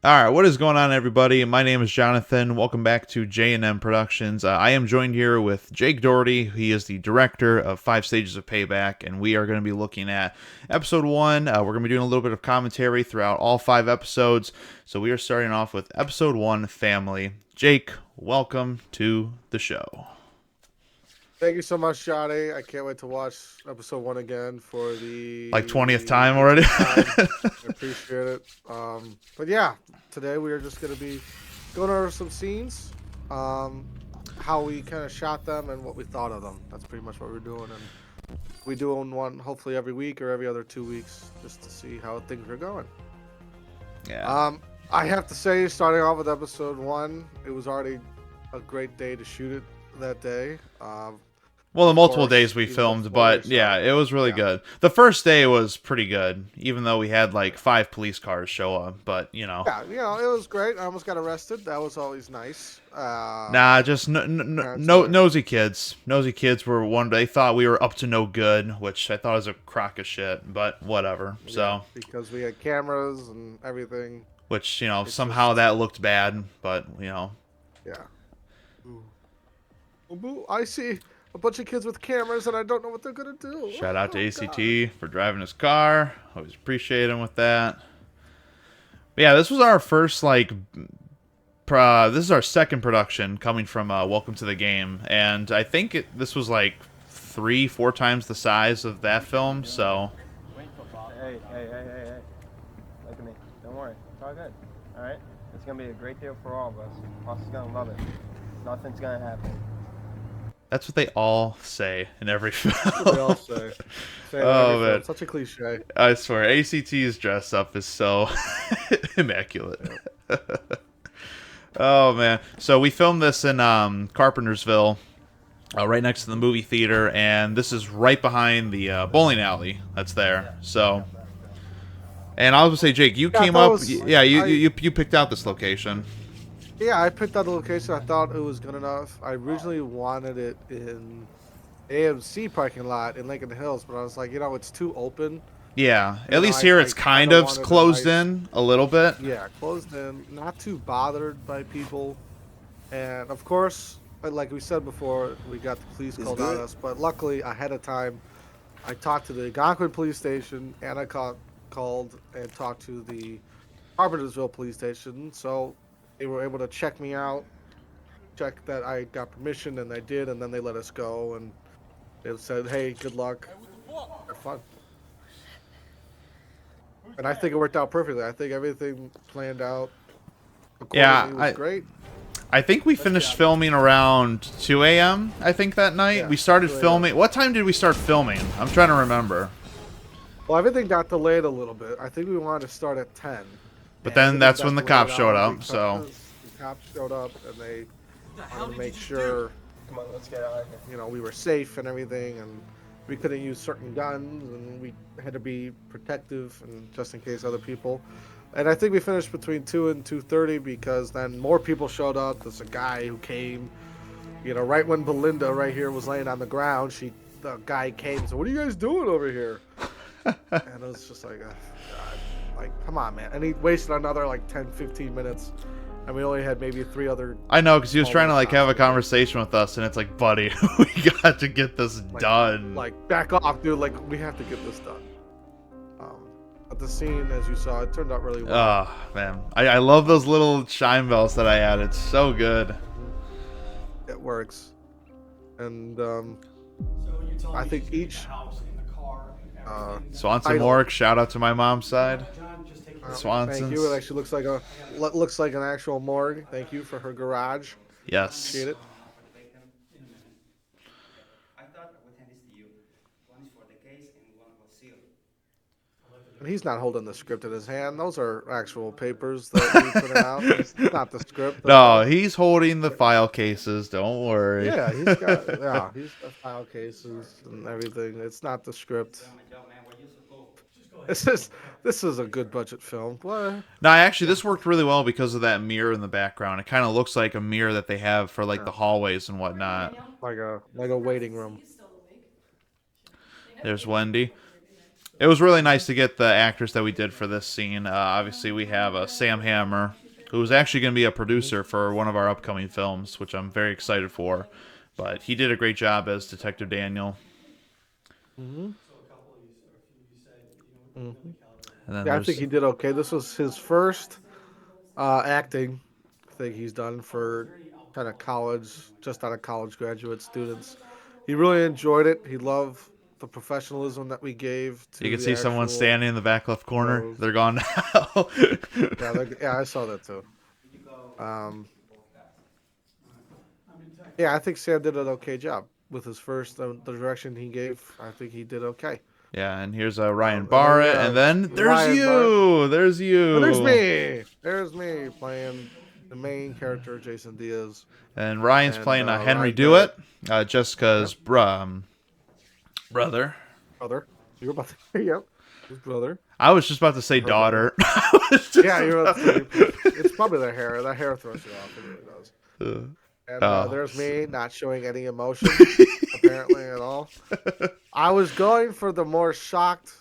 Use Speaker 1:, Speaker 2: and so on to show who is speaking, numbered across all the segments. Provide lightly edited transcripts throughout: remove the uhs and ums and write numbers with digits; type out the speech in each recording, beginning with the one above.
Speaker 1: All right, what is going on, everybody? My name is Jonathan. Welcome back to J&M Productions. I am joined here with Jake Doherty. He is the director of 5 Stages of Payback, and we are going to be looking at episode 1. We're going to be doing a little bit of commentary throughout all 5 episodes. So we are starting off with episode 1, Family. Jake, welcome to the show.
Speaker 2: Thank you so much, Johnny. I can't wait to watch episode 1 again for the
Speaker 1: Like 20th time already?
Speaker 2: 18th time. I appreciate it. But yeah, today we are just going to be going over some scenes, how we kind of shot them, and what we thought of them. That's pretty much what we're doing. And we do one hopefully every week or every other 2 weeks just to see how things are going.
Speaker 1: Yeah.
Speaker 2: I have to say, starting off with episode 1, it was already a great day to shoot it that day.
Speaker 1: Well, the multiple
Speaker 2: course,
Speaker 1: days we
Speaker 2: even
Speaker 1: filmed,
Speaker 2: before
Speaker 1: but
Speaker 2: we
Speaker 1: yeah,
Speaker 2: started.
Speaker 1: it was really
Speaker 2: Yeah.
Speaker 1: good. The first day was pretty good, even though we had like 5 police cars show up, but
Speaker 2: Yeah, it was great. I almost got arrested. That was always nice.
Speaker 1: nah, just
Speaker 2: Parents were,
Speaker 1: nosy kids. Nosy kids were one. They thought we were up to no good, which I thought was a crock of shit, but whatever.
Speaker 2: yeah,
Speaker 1: So,
Speaker 2: because we had cameras and everything.
Speaker 1: which
Speaker 2: It's
Speaker 1: somehow
Speaker 2: just,
Speaker 1: that looked bad, but
Speaker 2: yeah. Ooh. Oh, boo, I see a bunch of kids with cameras and I don't know what they're gonna do.
Speaker 1: shout out to
Speaker 2: Oh, God.
Speaker 1: ACT for driving his car. Always appreciate him with that. But yeah, this was our first this is our second production coming from Welcome to the Game, and I think this was like 3-4 times the size of that film. So
Speaker 3: Hey. Look at me. Don't worry. It's all good. All right? It's going to be a great deal for all of us. Boss is going to love it. Nothing's going to happen.
Speaker 1: that's what they all say in every
Speaker 2: That's what they all
Speaker 1: film.
Speaker 2: say. Say it in
Speaker 1: Oh
Speaker 2: every film.
Speaker 1: man,
Speaker 2: Such a cliche.
Speaker 1: I swear, ACT's dress up is so immaculate.
Speaker 2: Yeah.
Speaker 1: Oh man, so we filmed this in Carpentersville, right next to the movie theater, and this is right behind the bowling alley that's there. So, and I was gonna say, Jake, you
Speaker 2: Yeah, I
Speaker 1: came
Speaker 2: thought it
Speaker 1: up,
Speaker 2: was.
Speaker 1: yeah, you
Speaker 2: I
Speaker 1: you you picked out this location.
Speaker 2: Yeah, I picked out the location. I thought it was good enough. I originally wanted it in AMC parking lot in Lincoln Hills, but I was like, it's too open.
Speaker 1: Yeah, at least here
Speaker 2: I
Speaker 1: it's
Speaker 2: kind
Speaker 1: kind
Speaker 2: of
Speaker 1: of
Speaker 2: wanted a
Speaker 1: closed
Speaker 2: nice,
Speaker 1: in a little bit.
Speaker 2: yeah, closed in, not too bothered by people. And of course, like we said before, we got the police called on us, but luckily ahead of time, I talked to the Algonquin police station and I called and talked to the Carpentersville police station. So they were able to check me out, check that I got permission, and I did, and then they let us go. And they said, hey, good luck, have fun. And I think it worked out perfectly. I think everything planned out
Speaker 1: Yeah,
Speaker 2: accordingly was great.
Speaker 1: I think we finished filming around 2 a.m. I think that night.
Speaker 2: Yeah,
Speaker 1: We started
Speaker 2: 2 a.m.
Speaker 1: filming. What time did we start filming? I'm trying to remember.
Speaker 2: Well, everything got delayed a little bit. I think we wanted to start at 10.
Speaker 1: But
Speaker 2: And
Speaker 1: then
Speaker 2: everything
Speaker 1: that's
Speaker 2: got
Speaker 1: when the
Speaker 2: delayed
Speaker 1: cops showed
Speaker 2: on
Speaker 1: up, so
Speaker 2: because the cops showed up and they wanted to make sure,
Speaker 3: Come on, let's get out of here.
Speaker 2: we were safe and everything, and we couldn't use certain guns, and we had to be protective and just in case other people. And I think we finished between 2 and 2:30 because then more people showed up. There's a guy who came, right when Belinda right here was laying on the ground. The guy came and said, "What are you guys doing over here?" And it was just like, God, like, come on, man. And he wasted another like 10, 15 minutes. And we only had maybe 3 other.
Speaker 1: I know, because he was trying to
Speaker 2: almost
Speaker 1: have a
Speaker 2: hours.
Speaker 1: conversation with us, and it's like, buddy, we got to get this done.
Speaker 2: Like, back off, dude. Like, we have to get this done. But the scene, as you saw, it turned out really well.
Speaker 1: Oh man, I love those little chime bells that I added. So good.
Speaker 2: It works. And
Speaker 4: I
Speaker 2: think each
Speaker 1: Swanson
Speaker 2: title.
Speaker 1: Mork, shout out to my mom's side.
Speaker 2: Thank
Speaker 1: Swanson's.
Speaker 2: you. It actually looks like an actual morgue. Thank you for her garage.
Speaker 1: Yes.
Speaker 2: Appreciate it.
Speaker 4: I thought I would hand this to you. One is for the case and one was sealed.
Speaker 2: And he's not holding the script in his hand. Those are actual papers that we printed out. It's not the script.
Speaker 1: No, he's holding the file cases. Don't worry.
Speaker 2: Yeah, he's got file cases and everything. It's not the script.
Speaker 4: Oh my God, man, where you supposed? Just go ahead.
Speaker 2: This is a good budget film. What?
Speaker 1: No, actually, this worked really well because of that mirror in the background. It kind of looks like a mirror that they have for like the hallways and whatnot.
Speaker 2: Like a waiting room.
Speaker 1: There's Wendy. it was really nice to get the actors that we did for this scene. Obviously, we have Sam Hammer, who's actually going to be a producer for one of our upcoming films, which I'm very excited for. But he did a great job as Detective Daniel.
Speaker 2: Mm-hmm. Mm-hmm.
Speaker 1: And then
Speaker 2: Yeah, I think
Speaker 1: there's
Speaker 2: he did okay. This was his first acting thing he's done for kind of college, just out of college graduate students. He really enjoyed it. He loved the professionalism that we gave
Speaker 1: you
Speaker 2: to
Speaker 1: can
Speaker 2: the
Speaker 1: see someone
Speaker 2: actual
Speaker 1: standing in the back left corner.
Speaker 2: roles.
Speaker 1: They're gone now.
Speaker 2: Yeah, yeah, I saw that too. Um, yeah, I think Sam did an okay job with his first the direction he gave. I think he did okay.
Speaker 1: Yeah, and here's Ryan
Speaker 2: And then we
Speaker 1: Barrett, and
Speaker 2: have
Speaker 1: then there's
Speaker 2: Ryan Bart.
Speaker 1: you. There's
Speaker 2: Oh, there's
Speaker 1: you.
Speaker 2: me. There's me playing the main character, Jason Diaz,
Speaker 1: And Ryan's
Speaker 2: and
Speaker 1: playing Henry
Speaker 2: Ryan Barrett.
Speaker 1: Dewitt, Jessica's
Speaker 2: Yep,
Speaker 1: brother.
Speaker 2: brother. You're about to say, yep, his brother.
Speaker 1: I was just about to say
Speaker 2: Her
Speaker 1: daughter.
Speaker 2: Yeah, you're about to say, it's probably the hair. That hair throws you off. It really does. And
Speaker 1: Oh.
Speaker 2: there's me not showing any emotion, apparently, at all. I was going for the more shocked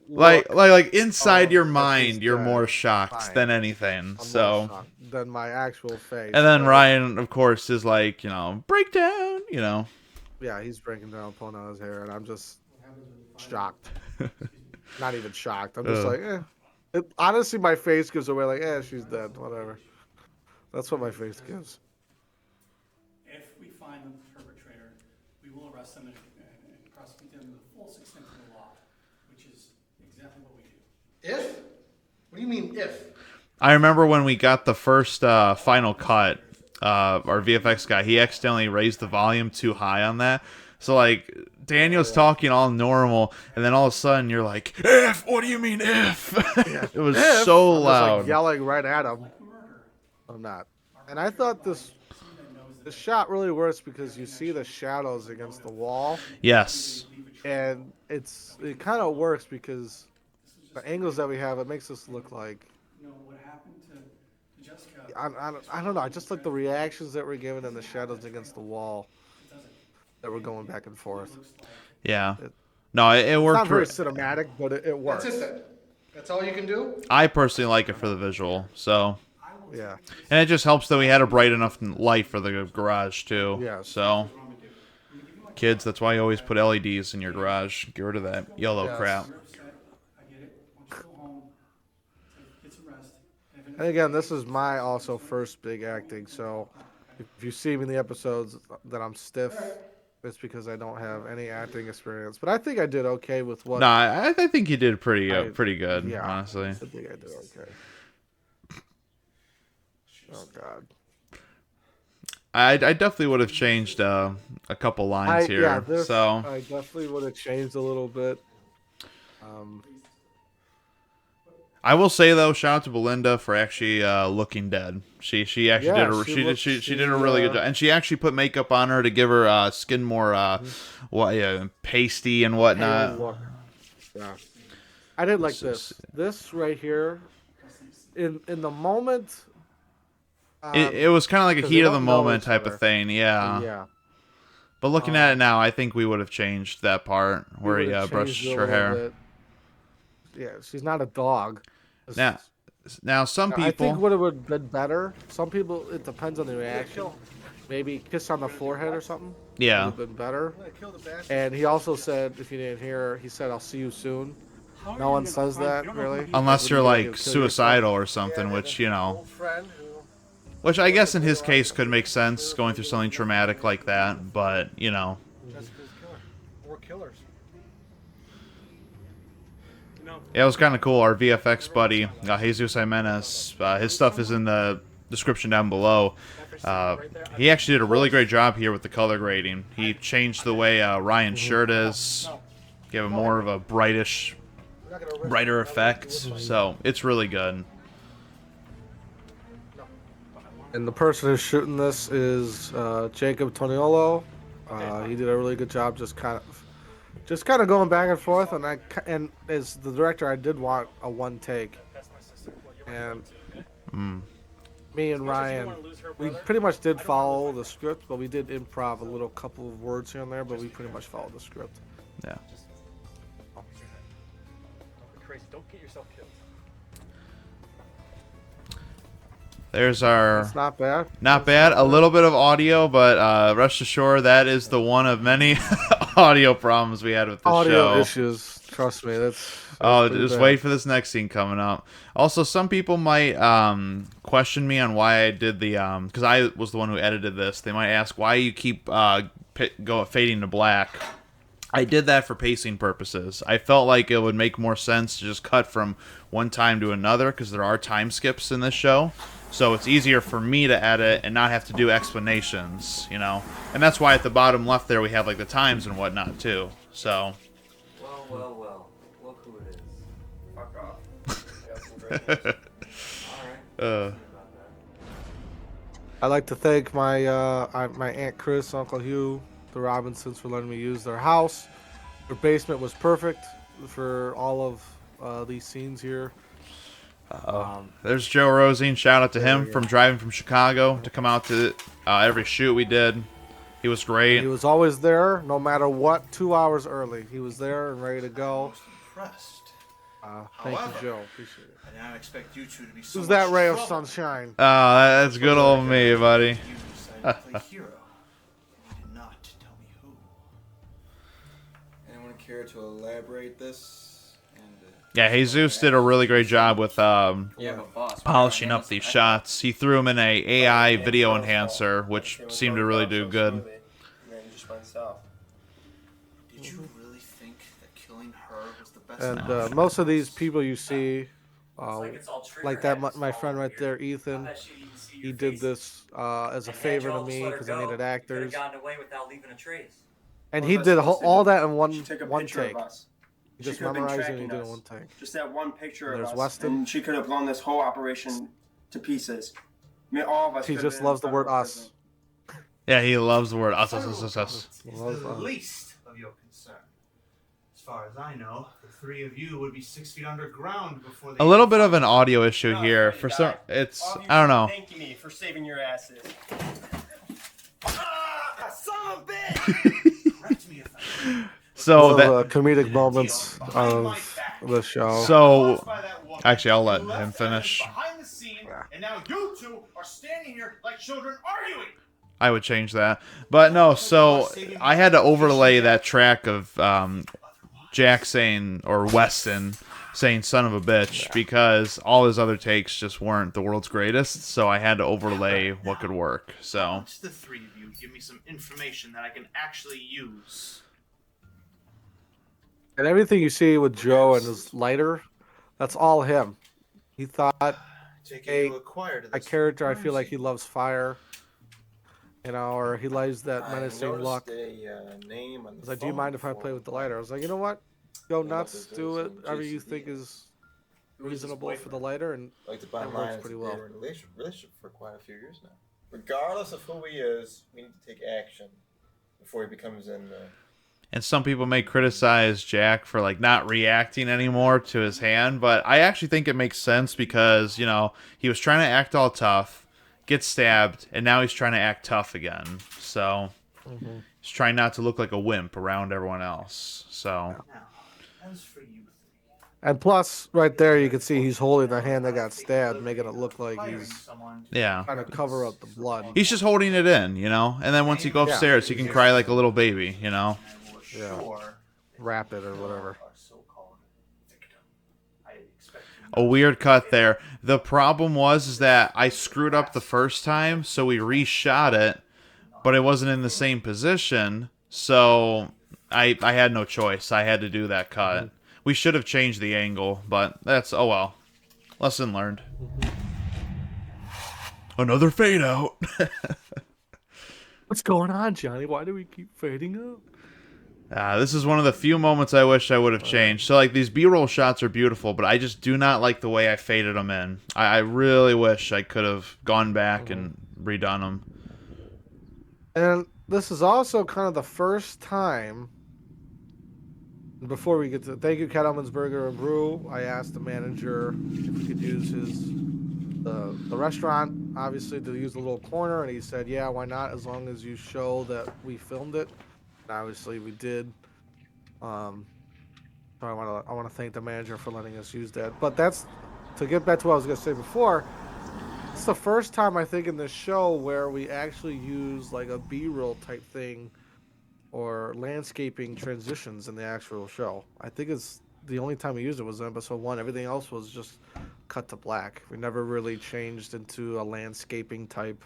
Speaker 2: look.
Speaker 1: like inside your
Speaker 2: That
Speaker 1: mind,
Speaker 2: she's
Speaker 1: you're
Speaker 2: dead.
Speaker 1: more shocked
Speaker 2: Fine.
Speaker 1: than anything.
Speaker 2: I'm more
Speaker 1: So,
Speaker 2: shocked than my actual face.
Speaker 1: and then
Speaker 2: but,
Speaker 1: Ryan, of course, is like, breakdown.
Speaker 2: yeah, he's breaking down, pulling out his hair, and I'm just shocked. Not even shocked. I'm just like, eh. Honestly, my face gives away, like, she's dead. Whatever. That's what my face gives.
Speaker 5: If we find the perpetrator, we will arrest them and prosecute them to the fullest extent of the law, which is exactly what we do.
Speaker 6: If? What do you mean if?
Speaker 1: I remember when we got the first final cut, our VFX guy, he accidentally raised the volume too high on that. So, like, Daniel's talking all normal, and then all of a sudden you're like, if? What do you mean if? It was
Speaker 2: If,
Speaker 1: so
Speaker 2: I'm just,
Speaker 1: loud.
Speaker 2: like, yelling right at him. I'm not. And I thought this shot really works because you see the shadows against the wall,
Speaker 1: Yes.
Speaker 2: and it kind of works because the angles that we have, it makes us look like,
Speaker 5: What happened to Jessica?
Speaker 2: I don't know. I just like the reactions that we're giving and the shadows against the wall that we're going back and forth.
Speaker 1: Yeah. No, it
Speaker 2: It's
Speaker 1: worked.
Speaker 2: not very cinematic, but it works.
Speaker 6: That's it then. That's all you can do?
Speaker 1: I personally like it for the visual, so.
Speaker 2: Yeah.
Speaker 1: And it just helps that we had a bright enough light for the garage, too.
Speaker 2: Yeah.
Speaker 1: So, kids, that's why you always put LEDs in your garage. Get rid of that yellow
Speaker 2: Yes.
Speaker 1: crap.
Speaker 5: I get it. Once you go home, get some rest.
Speaker 2: And again, this is my also first big acting, so if you see me in the episodes that I'm stiff, it's because I don't have any acting experience. But I think I did okay with what.
Speaker 1: No, I think you did pretty
Speaker 2: I-
Speaker 1: good,
Speaker 2: yeah,
Speaker 1: honestly.
Speaker 2: I think I did okay. Oh God.
Speaker 1: I definitely would have changed a couple lines here.
Speaker 2: Yeah, this,
Speaker 1: so
Speaker 2: I definitely would have changed a little bit.
Speaker 1: I will say though, shout out to Belinda for actually looking dead. She actually
Speaker 2: Yeah,
Speaker 1: did she did a really good job, and she actually put makeup on her to give her skin more pasty and
Speaker 2: Pale
Speaker 1: whatnot.
Speaker 2: look. Yeah. I did like
Speaker 1: This
Speaker 2: this.
Speaker 1: is-
Speaker 2: This right here, in the moment.
Speaker 1: It was kind of like a
Speaker 2: 'cause
Speaker 1: heat
Speaker 2: they
Speaker 1: of the
Speaker 2: don't know
Speaker 1: moment
Speaker 2: each
Speaker 1: type
Speaker 2: other.
Speaker 1: of thing, yeah.
Speaker 2: Yeah.
Speaker 1: But looking at it now, I think we would have changed that part where
Speaker 2: We
Speaker 1: he
Speaker 2: would've
Speaker 1: brushed
Speaker 2: changed it a
Speaker 1: her
Speaker 2: little
Speaker 1: hair.
Speaker 2: bit. Yeah, she's not a dog.
Speaker 1: Now some
Speaker 2: I think
Speaker 1: people,
Speaker 2: what it would have been better. Some people, it depends on the reaction. Maybe kiss on the forehead or something.
Speaker 1: yeah,
Speaker 2: Would have been better. And he also said, if you didn't hear, he said, "I'll see you soon." No one says that really.
Speaker 1: unless
Speaker 2: Like,
Speaker 1: you're
Speaker 2: when you
Speaker 1: like
Speaker 2: kill yourself.
Speaker 1: suicidal or something, which which I guess in his case could make sense, going through something traumatic like that. But
Speaker 6: Jessica's killer. Or killers.
Speaker 1: yeah, it was kind of cool. Our VFX buddy, Jesus Jimenez, his stuff is in the description down below. He actually did a really great job here with the color grading. He changed the way Ryan's shirt is, gave him more of a brighter effect. So it's really good.
Speaker 2: And the person who's shooting this is Jacob Toniolo. He did a really good job, just kind of going back and forth. And as the director, I did want a one take. And me and Ryan, we pretty much did follow the script, but we did improv a little couple of words here and there. But we pretty much followed the script.
Speaker 1: Yeah. There's our...
Speaker 2: It's not bad.
Speaker 1: Not bad. A little bit of audio, but rest assured that is the one of many audio problems we had with the
Speaker 2: Audio
Speaker 1: show.
Speaker 2: issues. Trust me, that's
Speaker 1: Oh,
Speaker 2: pretty
Speaker 1: just
Speaker 2: bad.
Speaker 1: wait for this next scene coming up. Also, some people might question me on why I did the because I was the one who edited this. They might ask why you keep fading to black. I did that for pacing purposes. I felt like it would make more sense to just cut from one time to another because there are time skips in this show. So it's easier for me to edit and not have to do explanations, you know. And that's why at the bottom left there we have like the times and whatnot too. So.
Speaker 7: Well. Look who it is.
Speaker 3: Fuck off. I got some great news.
Speaker 7: Alright.
Speaker 2: I'd like to thank my my Aunt Chris, Uncle Hugh, the Robinsons for letting me use their house. Their basement was perfect for all of these scenes here.
Speaker 1: There's Joe Rosine. Shout out to him from driving from Chicago to come out to every shoot we did. He was great.
Speaker 2: He was always there, no matter what. 2 hours early, he was there and ready to go.
Speaker 8: Impressed.
Speaker 2: Thank you, Joe. Appreciate it.
Speaker 8: I did not expect you two to be so
Speaker 2: Who's that
Speaker 8: much
Speaker 2: ray of
Speaker 8: trouble.
Speaker 2: sunshine?
Speaker 1: That's good old me, buddy.
Speaker 8: You decided to play hero. You did not tell me who.
Speaker 7: Anyone care to elaborate this?
Speaker 1: Yeah, Jesus did a really great job with
Speaker 7: Yeah, but boss.
Speaker 1: polishing up these shots. He threw them in a AI video enhancer, which seemed to really do good.
Speaker 3: And then it just went south.
Speaker 8: Did you really think that killing her was the best
Speaker 2: And
Speaker 8: option?
Speaker 2: most of these people you see,
Speaker 4: it's all trigger
Speaker 2: like that,
Speaker 4: happy
Speaker 2: my
Speaker 4: small
Speaker 2: friend right
Speaker 4: here.
Speaker 2: there, Ethan,
Speaker 4: I bet you even see
Speaker 2: he
Speaker 4: your
Speaker 2: did
Speaker 4: face.
Speaker 2: this as a
Speaker 4: And had
Speaker 2: favor
Speaker 4: you
Speaker 2: to
Speaker 4: all just
Speaker 2: me
Speaker 4: let her
Speaker 2: because I
Speaker 4: go,
Speaker 2: needed
Speaker 4: you could've
Speaker 2: actors.
Speaker 4: gotten away without leaving a trace.
Speaker 2: And
Speaker 3: What
Speaker 2: he
Speaker 3: was I
Speaker 2: did
Speaker 3: supposed to
Speaker 2: all
Speaker 3: do?
Speaker 2: that in one
Speaker 3: She took a
Speaker 2: one
Speaker 3: picture
Speaker 2: take.
Speaker 3: of us.
Speaker 2: He
Speaker 3: She
Speaker 2: just
Speaker 3: could have been
Speaker 2: memorized it and he
Speaker 3: tracking
Speaker 2: did it in
Speaker 3: us.
Speaker 2: one take.
Speaker 3: Just that one picture
Speaker 2: And
Speaker 3: of
Speaker 2: there's
Speaker 3: us,
Speaker 2: Weston.
Speaker 3: and she could have blown this whole operation to pieces. I mean, all of us.
Speaker 2: He
Speaker 3: could have
Speaker 2: just
Speaker 3: been in
Speaker 2: loves the word
Speaker 3: federal
Speaker 2: us.
Speaker 3: prison.
Speaker 1: Yeah, he loves the word us.
Speaker 8: Is
Speaker 2: Loves
Speaker 8: the
Speaker 2: us.
Speaker 8: least of your concern. As far as I know, the three of you would be 6 feet underground before they
Speaker 1: A little bit of an audio issue here. For some, it's
Speaker 3: All of you
Speaker 1: I don't know.
Speaker 3: Thanking me for saving your asses.
Speaker 8: son of a bitch! Correct me if I'm
Speaker 1: So
Speaker 2: One
Speaker 1: that
Speaker 2: of the comedic moments of the show.
Speaker 1: so actually I'll let him finish.
Speaker 8: behind the scene, and now you two are standing here like children arguing.
Speaker 1: I would change that. But no, so I had to overlay that track of Jack saying, or Weston saying son of a bitch, because all his other takes just weren't the world's greatest, so I had to overlay what could work. So
Speaker 8: Once the three of you give me some information that I can actually use.
Speaker 2: And everything you see with Joe and his lighter, that's all him. He thought
Speaker 8: Take
Speaker 2: Hey,
Speaker 8: it to acquire to
Speaker 2: a
Speaker 8: this
Speaker 2: character, I
Speaker 8: crime
Speaker 2: feel like he
Speaker 8: scene.
Speaker 2: loves fire, you know, or he likes that menacing look.
Speaker 7: Name on the
Speaker 2: He's like, do you mind if I play with the lighter? I was like, you know what? Go nuts, do it, whatever you think is reasonable for the lighter, and
Speaker 7: Like the
Speaker 2: that
Speaker 7: bottom
Speaker 2: works
Speaker 7: line is
Speaker 2: pretty
Speaker 7: that
Speaker 2: well.
Speaker 7: they were in a relationship for quite a few years now. Regardless of who he is, we need to take action before he becomes in.
Speaker 1: and some people may criticize Jack for like not reacting anymore to his hand, but I actually think it makes sense because, you know, he was trying to act all tough, get stabbed, and now he's trying to act tough again. So he's trying not to look like a wimp around everyone else. So
Speaker 8: Now, as for you three,
Speaker 2: And plus, right there, you can see he's holding the hand that got stabbed, making it look like
Speaker 8: hiring
Speaker 2: he's
Speaker 8: someone to
Speaker 1: yeah.
Speaker 2: trying to cover up the blood.
Speaker 1: He's just holding it in, you know? And then once you go upstairs, he can cry like a little baby, you know?
Speaker 8: I will
Speaker 2: Yeah.
Speaker 8: assure
Speaker 2: Wrap it or whatever.
Speaker 8: our so-called victim. I expect you
Speaker 1: A weird cut there. The problem is that I screwed up the first time, so we reshot it, but it wasn't in the same position, so I had no choice. I had to do that cut. We should have changed the angle, but that's, oh well. Lesson learned. Another fade out.
Speaker 2: What's going on, Johnny? Why do we keep fading out?
Speaker 1: This is one of the few moments I wish I would have changed. So, like, these B-roll shots are beautiful, but I just do not like the way I faded them in. I really wish I could have gone back and redone them.
Speaker 2: And this is also kind of the first time. Before we get to thank you, Kettleman's Burger and Brew. I asked the manager if we could use the restaurant, obviously, to use the little corner, and he said, "Yeah, why not? As long as you show that we filmed it." And obviously, we did. So I want to thank the manager for letting us use that. But that's to get back to what I was gonna say before. It's the first time I think in this show where we actually use like a B-roll type thing or landscaping transitions in the actual show. I think it's the only time we used it was in episode 1. Everything else was just cut to black. We never really changed into a landscaping type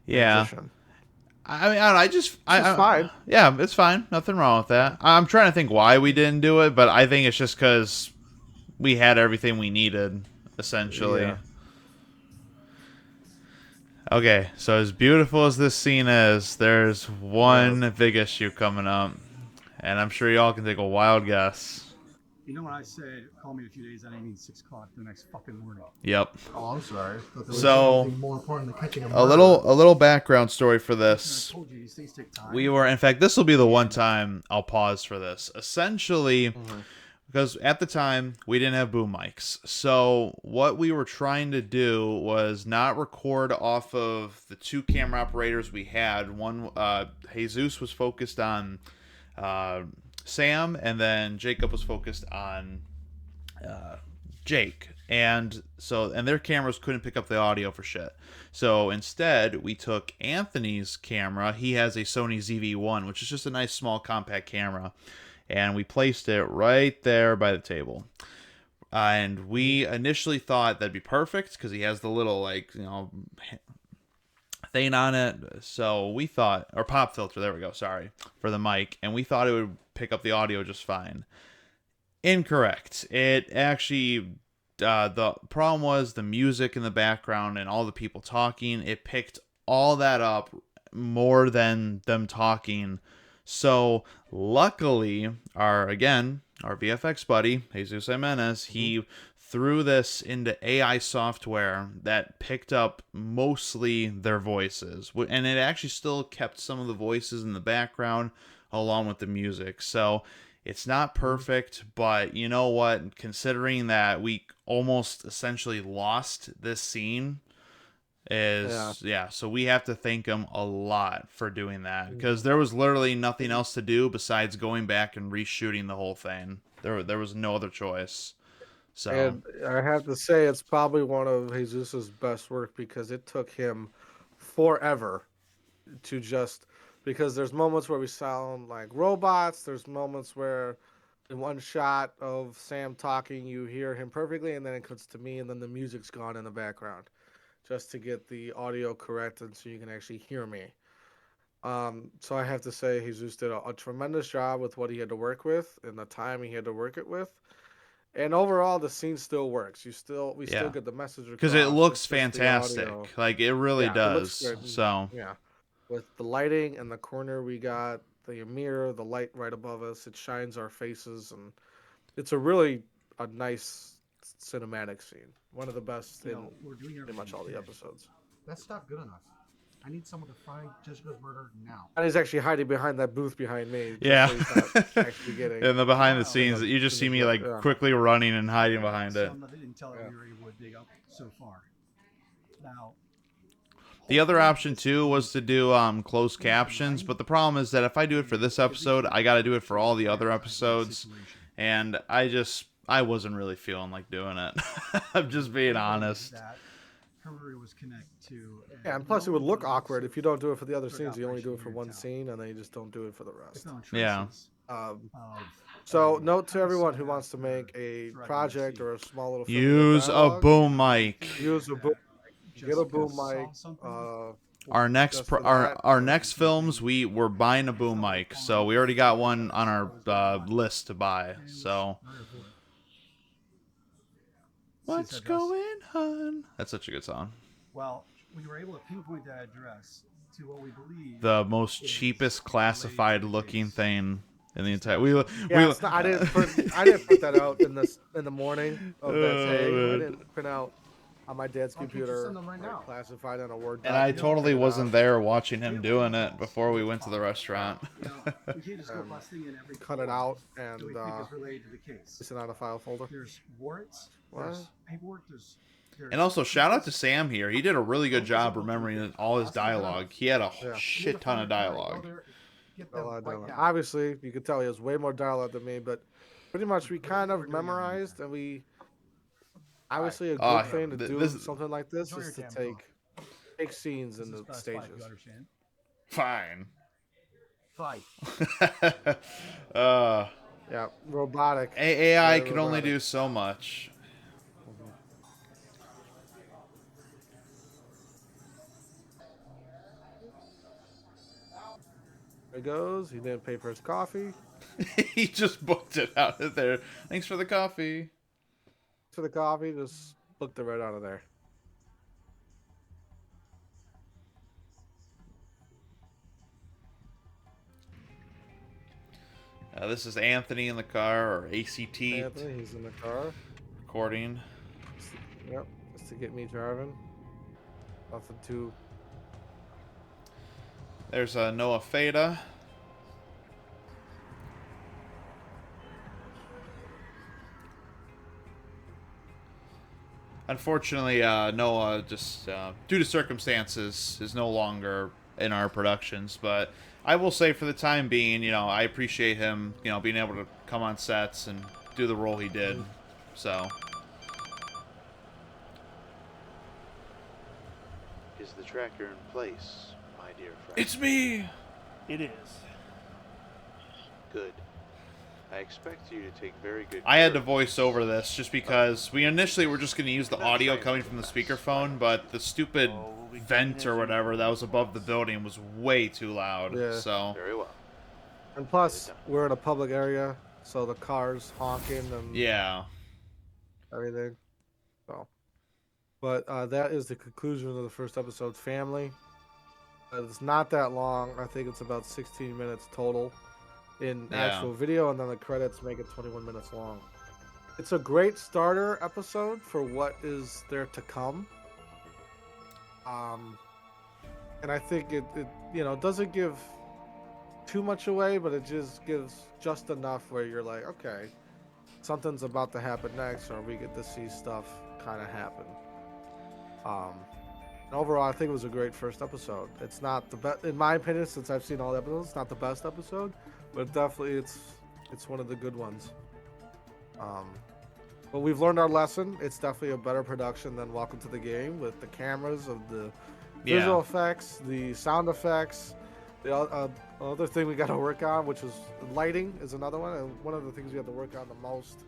Speaker 1: Yeah.
Speaker 2: transition.
Speaker 1: I mean, I don't know,
Speaker 2: It's fine.
Speaker 1: yeah, it's fine. Nothing wrong with that. I'm trying to think why we didn't do it, but I think it's just because we had everything we needed, essentially.
Speaker 2: Yeah.
Speaker 1: Okay, so as beautiful as this scene is, there's one big issue coming up, and I'm sure y'all can take a wild guess.
Speaker 9: You know when I said call me in a few days, I didn't mean 6 o'clock the next fucking morning.
Speaker 1: Yep.
Speaker 6: Oh, I'm sorry. Thought there was
Speaker 1: So,
Speaker 6: something more important than catching a
Speaker 1: a little background story for
Speaker 9: I
Speaker 1: this.
Speaker 9: told you these things take time.
Speaker 1: We were, in fact, this will be the one time I'll pause for this. Essentially, because at the time we didn't have boom mics, so what we were trying to do was not record off of the 2 camera operators we had. One, Jesus was focused on Sam, and then Jacob was focused on Jake. And their cameras couldn't pick up the audio for shit. So instead, we took Anthony's camera. He has a Sony ZV-1, which is just a nice small compact camera, and we placed it right there by the table. And we initially thought that'd be perfect because he has the little thing on it. So we thought, or pop filter, there we go, sorry, for the mic, and we thought it would pick up the audio just fine. Incorrect. It actually, the problem was the music in the background and all the people talking. It picked all that up more than them talking. So luckily, our VFX buddy, Jesus Jimenez, he threw this into AI software that picked up mostly their voices. And it actually still kept some of the voices in the background along with the music. So it's not perfect, but you know what? Considering that we almost essentially lost this scene, so we have to thank him a lot for doing that, because there was literally nothing else to do besides going back and reshooting the whole thing. There was no other choice. So,
Speaker 2: And I have to say, it's probably one of Jesus's best work because it took him forever to just, because there's moments where we sound like robots. There's moments where in one shot of Sam talking, you hear him perfectly, and then it cuts to me, and then the music's gone in the background just to get the audio correct and so you can actually hear me. So I have to say, Jesus did a tremendous job with what he had to work with and the time he had to work it with. And overall, the scene still works. We still get the message across.
Speaker 1: because it looks
Speaker 2: It's just the
Speaker 1: fantastic,
Speaker 2: audio.
Speaker 1: like it really
Speaker 2: It looks
Speaker 1: does.
Speaker 2: good.
Speaker 1: So
Speaker 2: Yeah, with the lighting in the corner, we got the mirror, the light right above us. It shines our faces, and it's a nice cinematic scene. One of the best in
Speaker 9: we're doing
Speaker 2: pretty much all the episodes.
Speaker 6: That's not good enough. I need someone to find Jessica's murder now.
Speaker 2: And he's actually hiding behind that booth behind me.
Speaker 1: yeah,
Speaker 2: So he's not actually getting.
Speaker 1: in the behind the scenes, you just see me like quickly running and hiding behind it.
Speaker 9: Some of it until we were able to dig up so far. Now,
Speaker 1: The other option too was to do closed captions, but the problem is that if I do it for this episode, I got to do it for all the other episodes, and I wasn't really feeling like doing it. I'm just being honest.
Speaker 9: that her memory was connected to.
Speaker 2: Yeah, and plus it would look awkward if you don't do it for the other scenes. You only do it for one scene, and then you just don't do it for the rest.
Speaker 1: Yeah.
Speaker 2: So note to everyone who wants to make a project or a small little film with
Speaker 1: Use a
Speaker 2: dialogue,
Speaker 1: boom mic.
Speaker 2: use a boom. Get a boom mic.
Speaker 1: Our next
Speaker 2: just for that.
Speaker 1: our next films, we're buying a boom mic, so we already got one on our list to buy. So what's going on? That's such a good song.
Speaker 9: Well, we were able to pinpoint that address to what we believe.
Speaker 1: The most cheapest classified looking thing in the entire.
Speaker 2: I didn't put that out in the morning of that day. I didn't print out on my dad's computer
Speaker 6: send them right now?
Speaker 2: classified on a Word
Speaker 1: And I
Speaker 2: document.
Speaker 1: totally wasn't there watching him doing it before we went to the restaurant.
Speaker 9: We can't just go busting in every
Speaker 2: Cut it out and
Speaker 9: that we think is related to the case.
Speaker 2: place it on a file folder.
Speaker 9: There's warrants.
Speaker 2: What?
Speaker 9: There's paperwork. There's
Speaker 1: And also, shout out to Sam here. He did a really good job remembering all his dialogue. He had a
Speaker 2: Yeah.
Speaker 1: shit ton of dialogue.
Speaker 6: Get
Speaker 2: A
Speaker 6: them
Speaker 2: lot of
Speaker 6: right
Speaker 2: dialogue.
Speaker 6: now.
Speaker 2: Obviously, you could tell he has way more dialogue than me, but pretty much we kind of memorized and we Obviously, a good
Speaker 1: Oh,
Speaker 2: thing to do
Speaker 1: this
Speaker 2: something like this
Speaker 9: Enjoy
Speaker 2: is to
Speaker 9: your damn
Speaker 2: take scenes
Speaker 9: This
Speaker 2: in
Speaker 9: is
Speaker 2: the
Speaker 9: class 5, you
Speaker 2: stages.
Speaker 9: understand?
Speaker 1: fine.
Speaker 9: Fight.
Speaker 1: uh,
Speaker 2: Yeah, robotic.
Speaker 1: AI
Speaker 2: Very
Speaker 1: can only
Speaker 2: robotic.
Speaker 1: do so much.
Speaker 2: Mhm. There he goes. He didn't pay for his coffee.
Speaker 1: He just booked it out of there. Thanks for the coffee.
Speaker 2: For the coffee, just booked it right out of there.
Speaker 1: This is Anthony in the car, or ACT
Speaker 2: Anthony, he's in the car.
Speaker 1: recording.
Speaker 2: Yep, just to get me driving. Nothing too.
Speaker 1: There's Noah Fada. Unfortunately, Noah, just due to circumstances, is no longer in our productions. But I will say, for the time being, I appreciate him, being able to come on sets and do the role he did. So.
Speaker 10: Is the tracker in place, my dear friend?
Speaker 1: It's me!
Speaker 8: It is.
Speaker 10: Good. I expect you to take very good
Speaker 1: I had
Speaker 10: care
Speaker 1: to
Speaker 10: of
Speaker 1: voice over this just because we initially were just going to use the audio coming from the speakerphone, but the stupid vent or whatever that was above the building was way too loud.
Speaker 2: Yeah.
Speaker 1: So.
Speaker 10: Very well.
Speaker 2: And plus, we're in a public area, so the cars honking and
Speaker 1: Yeah.
Speaker 2: everything. So, but that is the conclusion of the first episode, family. It's not that long. I think it's about 16 minutes total in actual video, and then the credits make it 21 minutes long. It's a great starter episode for what is there to come. And I think it doesn't give too much away, but it just gives just enough where you're like, okay, something's about to happen next, or we get to see stuff kind of happen. And overall, I think it was a great first episode. It's not the best, in my opinion, since I've seen all the episodes. It's not the best episode, but definitely it's one of the good ones. But we've learned our lesson. It's definitely a better production than Welcome to the Game, with the cameras, of the visual effects, the sound effects. The other thing we got to work on, which is lighting, is another one. And one of the things we have to work on the most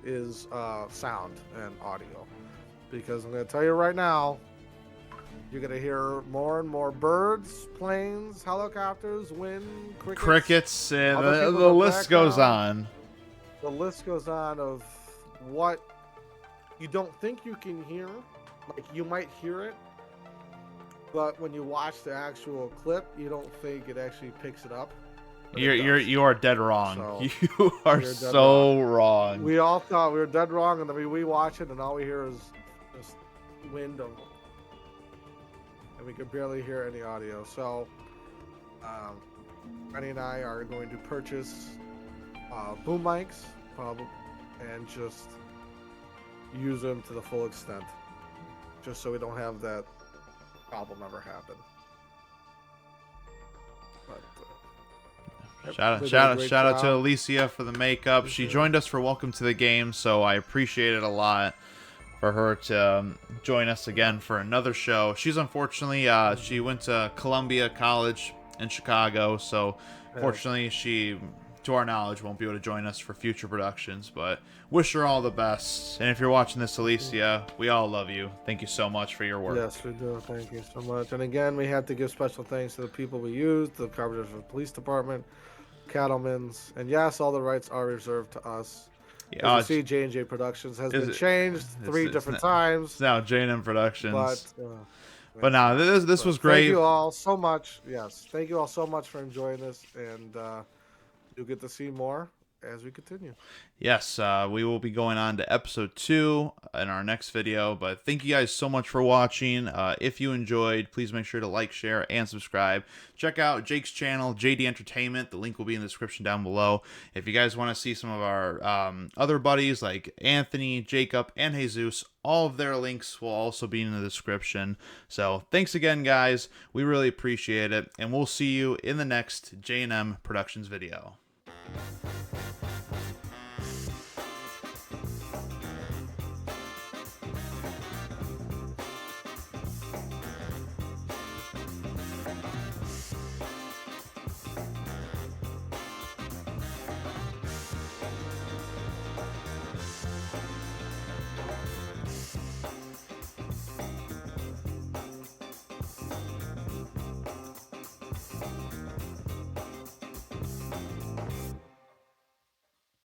Speaker 2: is sound and audio. Because I'm going to tell you right now, you're going to hear more and more birds, planes, helicopters, wind,
Speaker 1: Crickets, and
Speaker 2: other
Speaker 1: the
Speaker 2: people in the
Speaker 1: list goes
Speaker 2: background.
Speaker 1: on.
Speaker 2: The list goes on of what you don't think you can hear. Like, you might hear it, but when you watch the actual clip, you don't think it actually picks it up.
Speaker 1: You are dead wrong.
Speaker 2: So,
Speaker 1: You are so wrong.
Speaker 2: We all thought we were dead wrong, and then we watch it, and all we hear is just wind, and we could barely hear any audio. So, Rennie and I are going to purchase boom mics, probably, and just use them to the full extent, just so we don't have that problem ever happen. But,
Speaker 1: Shout out to Alicia for the makeup. She joined us for Welcome to the Game, so I appreciate it a lot for her to join us again for another show. She's unfortunately she went to Columbia College in Chicago, so fortunately she, to our knowledge, won't be able to join us for future productions, but wish her all the best. And if you're watching this, Alicia, we all love you. Thank you so much for your work.
Speaker 2: Yes, we do. Thank you so much. And again, we have to give special thanks to the people we used, the Carpenter Police Department, Cattlemen's, and yes, all the rights are reserved to us. As you see, J&J Productions has been changed three different times.
Speaker 1: It's now J&M Productions.
Speaker 2: But
Speaker 1: no, this was great.
Speaker 2: Thank you all so much. Yes, thank you all so much for enjoying this, and you'll get to see more as we continue.
Speaker 1: Yes, we will be going on to episode 2 in our next video, but thank you guys so much for watching. If you enjoyed, please make sure to like, share, and subscribe. Check out Jake's channel, JD Entertainment. The link will be in the description down below. If you guys want to see some of our other buddies like Anthony, Jacob, and Jesus, all of their links will also be in the description. So thanks again, guys. We really appreciate it, and we'll see you in the next J&M Productions video.